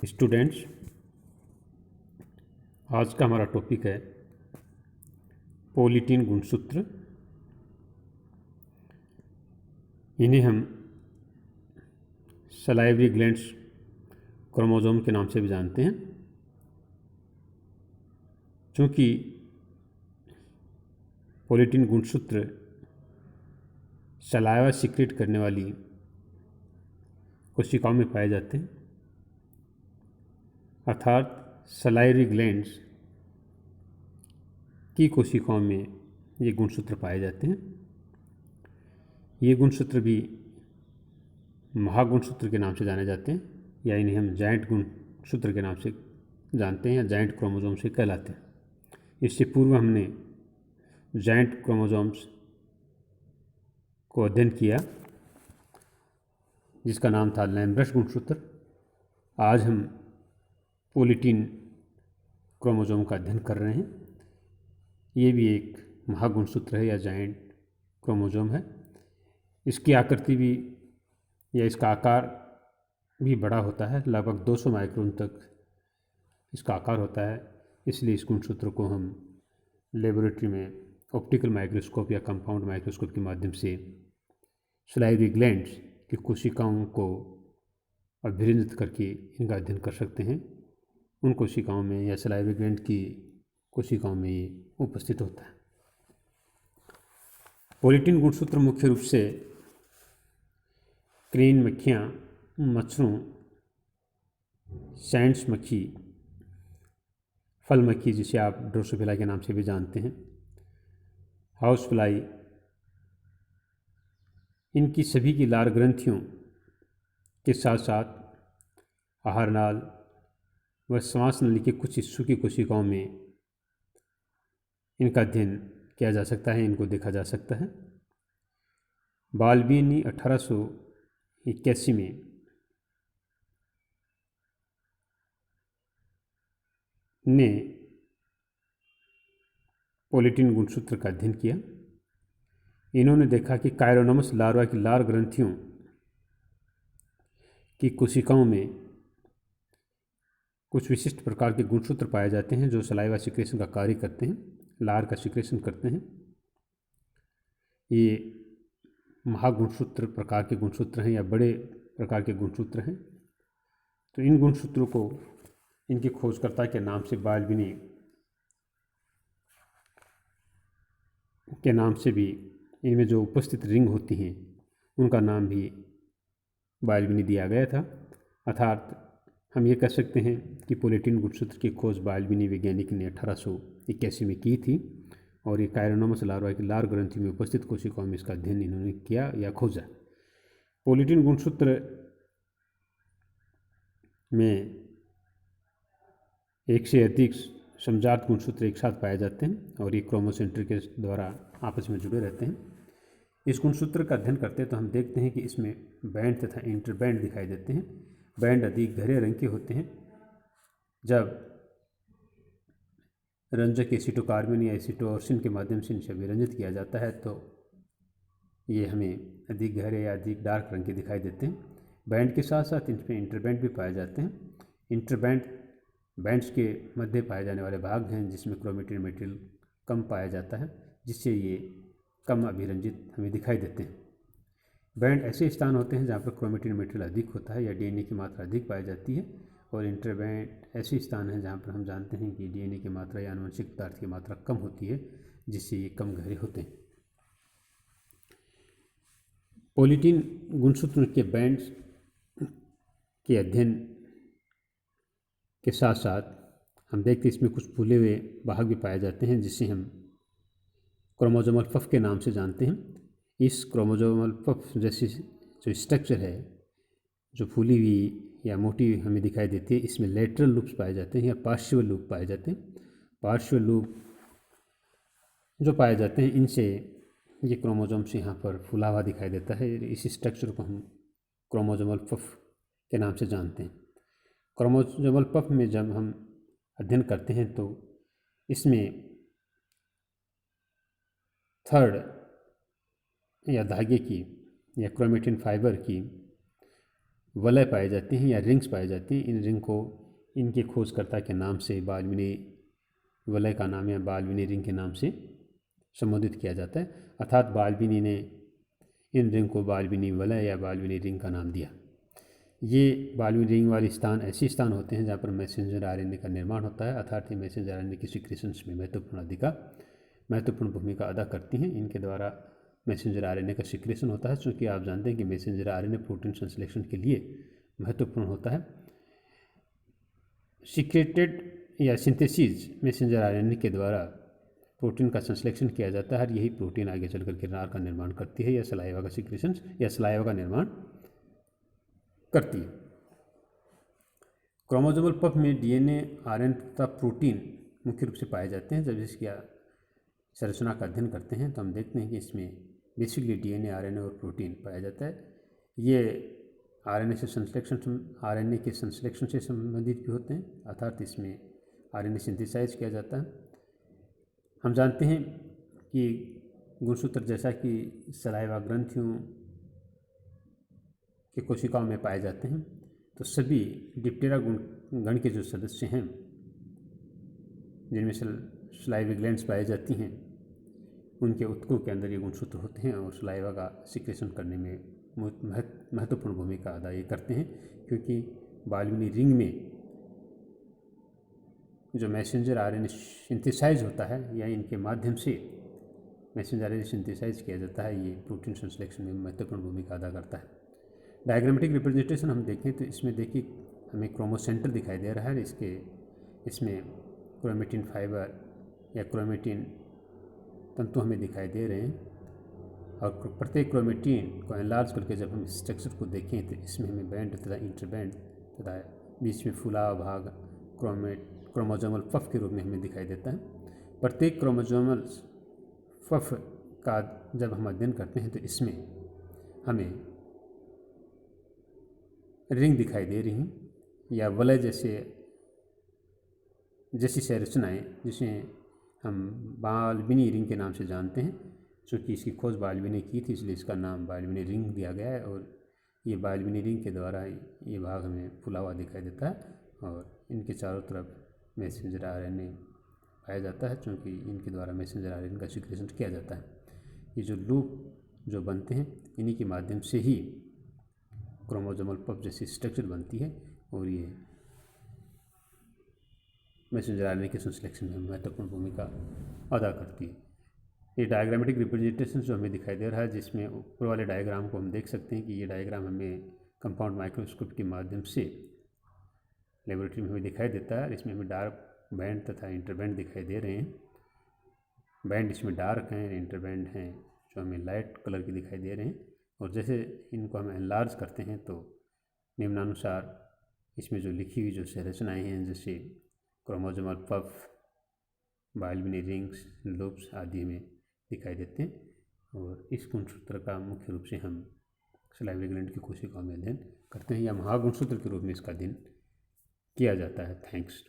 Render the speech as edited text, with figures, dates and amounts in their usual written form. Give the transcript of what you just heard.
Students, आज का हमारा टॉपिक है पोलिटीन गुणसूत्र। इन्हें हम सलाइवरी ग्लैंड्स क्रोमोसोम के नाम से भी जानते हैं। चूँकि पोलिटीन गुणसूत्र सलाइवा सीक्रेट करने वाली कोशिकाओं में पाए जाते हैं, अर्थात सलाइवरी ग्लैंड्स की कोशिकाओं में ये गुणसूत्र पाए जाते हैं। ये गुणसूत्र भी महागुणसूत्र के नाम से जाने जाते हैं, या इन्हें हम जाइंट गुणसूत्र के नाम से जानते हैं, या जाइंट क्रोमोसोम से कहलाते हैं। इससे पूर्व हमने जाइंट क्रोमोसोम्स को अध्ययन किया जिसका नाम था लैम्ब्रश गुणसूत्र। आज हम पोलिटीन क्रोमोसोम का अध्ययन कर रहे हैं। ये भी एक महागुणसूत्र है या जाइंट क्रोमोसोम है। इसकी आकृति भी या इसका आकार भी बड़ा होता है, लगभग 200 माइक्रोन तक इसका आकार होता है। इसलिए इस गुणसूत्र को हम लेबोरेटरी में ऑप्टिकल माइक्रोस्कोप या कंपाउंड माइक्रोस्कोप के माध्यम से सलाइवरी ग्लैंड्स की कोशिकाओं को अभिरंजित करके इनका अध्ययन कर सकते हैं। उन कोशिकाओं में या सलाइवरी ग्लैंड की कोशिकाओं में ये उपस्थित होता है। पोलिटीन गुणसूत्र मुख्य रूप से क्रेन मक्खियाँ, मच्छरों, सैंड्स मक्खी, फल मक्खी जिसे आप ड्रोसोफिला के नाम से भी जानते हैं, हाउस फ्लाई, इनकी सभी की लार ग्रंथियों के साथ साथ आहार नाल व श्वास नली के कुछ हिस्सों की कोशिकाओं में इनका अध्ययन किया जा सकता है, इनको देखा जा सकता है। बाल्बिनी 1881 में ने पोलिटीन गुणसूत्र का अध्ययन किया। इन्होंने देखा कि कायरोनोमस लार्वा की लार ग्रंथियों की कोशिकाओं में कुछ विशिष्ट प्रकार के गुणसूत्र पाए जाते हैं जो सलाइवा सिक्रेशन का कार्य करते हैं, लार का सिक्रेशन करते हैं। ये महागुणसूत्र प्रकार के गुणसूत्र हैं या बड़े प्रकार के गुणसूत्र हैं। तो इन गुणसूत्रों को इनके खोजकर्ता के नाम से बाल्बिनी के नाम से भी, इनमें जो उपस्थित रिंग होती हैं उनका नाम भी बाल्बिनी दिया गया था। अर्थात हम ये कह सकते हैं कि पोलिटीन गुणसूत्र की खोज बाल्बिनी वैज्ञानिक ने 1881 में की थी, और ये कायरोनोमस लार्वा की लार ग्रंथि में उपस्थित कोशिकाओं में इसका अध्ययन इन्होंने किया या खोजा। पोलिटीन गुणसूत्र में एक से अधिक समजात गुणसूत्र एक साथ पाए जाते हैं और ये क्रोमोसेंट्री के द्वारा आपस में जुड़े रहते हैं। इस गुणसूत्र का अध्ययन करते हैं तो हम देखते हैं कि इसमें बैंड तथा इंटरबैंड दिखाई देते हैं। बैंड अधिक गहरे रंग के होते हैं। जब रंजक एसिटोकार्बन या एसिटोर्सिन के माध्यम से इनसे विरंजित किया जाता है तो ये हमें अधिक गहरे या अधिक डार्क रंग के दिखाई देते हैं। बैंड के साथ साथ इनमें इंटरबैंड भी पाए जाते हैं। इंटरबैंड बैंड्स के मध्य पाए जाने वाले भाग हैं जिसमें क्रोमेटिन मटेरियल कम पाया जाता है, जिससे ये कम अभिरंजित हमें दिखाई देते हैं। बैंड ऐसे स्थान होते हैं जहाँ पर क्रोमेटिन मटेरियल अधिक होता है या डीएनए की मात्रा अधिक पाई जाती है, और इंटरबैंड ऐसे स्थान हैं जहाँ पर हम जानते हैं कि डीएनए की मात्रा या आनुवंशिक पदार्थ की मात्रा कम होती है, जिससे ये कम गहरे होते हैं। पोलिटीन गुणसूत्र के बैंड्स के अध्ययन के साथ साथ हम देखते हैं इसमें कुछ फूले हुए भाग भी पाए जाते हैं जिसे हम क्रोमोसोमल पफ के नाम से जानते हैं। इस क्रोमोसोमल पफ जैसी जो स्ट्रक्चर है, जो फूली हुई या मोटी हमें दिखाई देती है, इसमें लेटरल लूप्स पाए जाते हैं या पार्शियल लूप पाए जाते हैं। पार्शियल लूप जो पाए जाते हैं इनसे ये क्रोमोसोम से यहाँ पर फूला हुआ दिखाई देता है। इस स्ट्रक्चर को हम क्रोमोसोमल पफ के नाम से जानते हैं। क्रोमोसोमल पफ में जब हम अध्ययन करते हैं तो इसमें थर्ड या धागे की या क्रोमेटिन फाइबर की वलय पाए जाते हैं या रिंग्स पाए जाते हैं। इन रिंग को इनके खोजकर्ता के नाम से बालविनी वलय का नाम या बालविनी रिंग के नाम से संबोधित किया जाता है, अर्थात बालविनी ने इन रिंग को बालविनी वलय या बालविनी रिंग का नाम दिया। ये बालविनी रिंग वाले स्थान ऐसे स्थान होते हैं जहाँ पर मैसेंजर आरएनए का निर्माण होता है, अर्थात ये मैसेंजर आरएनए की सिक्रेशंस में महत्वपूर्ण भूमिका अदा करती हैं। इनके द्वारा मैसेंजर आरएनए का सिक्रेशन होता है, क्योंकि आप जानते हैं कि मैसेंजर आरएनए प्रोटीन संश्लेषण के लिए महत्वपूर्ण होता है। सीक्रेटेड या सिंथेसिस मैसेंजर आरएनए के द्वारा प्रोटीन का संश्लेषण किया जाता है और यही प्रोटीन आगे चलकर किरदार का निर्माण करती है या सलाइवा का सिक्रेशन या सलाइवा का निर्माण करती है। क्रोमोसोमल पफ में डीएनए, आरएनए तथा प्रोटीन मुख्य रूप से पाए जाते हैं। जब इसकी संरचना का अध्ययन करते हैं तो हम देखते हैं कि इसमें बेसिकली डीएनए, आरएनए और प्रोटीन पाया जाता है। ये आरएनए के संश्लेषण से संबंधित भी होते हैं, अर्थात इसमें आरएनए सिंथेसाइज किया जाता है। हम जानते हैं कि गुणसूत्र जैसा कि सलाइवा ग्रंथियों के कोशिकाओं में पाए जाते हैं, तो सभी डिप्टेरा गण के जो सदस्य हैं जिनमें सलाइवा ग्लैंड्स पाई जाती हैं, उनके ऊतकों के अंदर ये गुणसूत्र होते हैं और सलाइवा का सिक्रेशन करने में महत्वपूर्ण भूमिका अदा ये करते हैं, क्योंकि बालविनी रिंग में जो मैसेंजर आरएनए सिंथेसाइज होता है या इनके माध्यम से मैसेंजर आरएनए सिंथेसाइज किया जाता है, ये प्रोटीन संश्लेषण में महत्वपूर्ण भूमिका अदा करता है। डायग्रामेटिक रिप्रेजेंटेशन हम देखें तो इसमें देखिए हमें क्रोमोसेंटर दिखाई दे रहा है। इसमें क्रोमेटिन फाइबर या क्रोमेटिन तंतु हमें दिखाई दे रहे हैं, और प्रत्येक क्रोमेटिन को एनलार्ज करके जब हम स्ट्रक्चर को देखें तो इसमें हमें बैंड तथा इंटरबैंड तथा बीच में फूला हुआ भाग क्रोमोसोमल पफ के रूप में हमें दिखाई देता है। प्रत्येक क्रोमोसोमल पफ का जब हम अध्ययन करते हैं तो इसमें हमें रिंग दिखाई दे रही हैं या वलय जैसी संरचनाएँ, जिसे हम बालविनी रिंग के नाम से जानते हैं। चूँकि इसकी खोज बालविनी की थी, इसलिए इसका नाम बालविनी रिंग दिया गया है, और ये बालविनी रिंग के द्वारा ये भाग हमें फुला हुआ दिखाई देता है और इनके चारों तरफ मैसेंजर आरएनए पाया जाता है, क्योंकि इनके द्वारा मैसेंजर आरएनए का सिक्रेशन किया जाता है। ये जो लूप जो बनते हैं, इन्हीं के माध्यम से ही क्रोमोसोमल पफ जैसी स्ट्रक्चर बनती है और ये मैसेंजर आरएनए के संश्लेषण में महत्वपूर्ण भूमिका अदा करती है। ये डायग्रामेटिक रिप्रेजेंटेशन जो हमें दिखाई दे रहा है, जिसमें ऊपर वाले डायग्राम को हम देख सकते हैं कि ये डायग्राम हमें कंपाउंड माइक्रोस्कोप के माध्यम से लेबोरेटरी में हमें दिखाई देता है। इसमें हमें डार्क बैंड तथा इंटरबैंड दिखाई दे रहे हैं। बैंड इसमें डार्क हैं, इंटरबैंड हैं जो हमें लाइट कलर के दिखाई दे रहे हैं, और जैसे इनको हम एनलार्ज करते हैं तो निम्नानुसार इसमें जो लिखी हुई जो संरचनाएँ हैं, जैसे क्रोमोसोमल पफ, बालविनी रिंग्स, लूप्स आदि में दिखाई देते हैं। और इस गुणसूत्र का मुख्य रूप से हम सलाइवा ग्लैंड की कोशिकाओं में अध्ययन करते हैं या महागुणसूत्र के रूप में इसका अध्ययन किया जाता है। थैंक्स।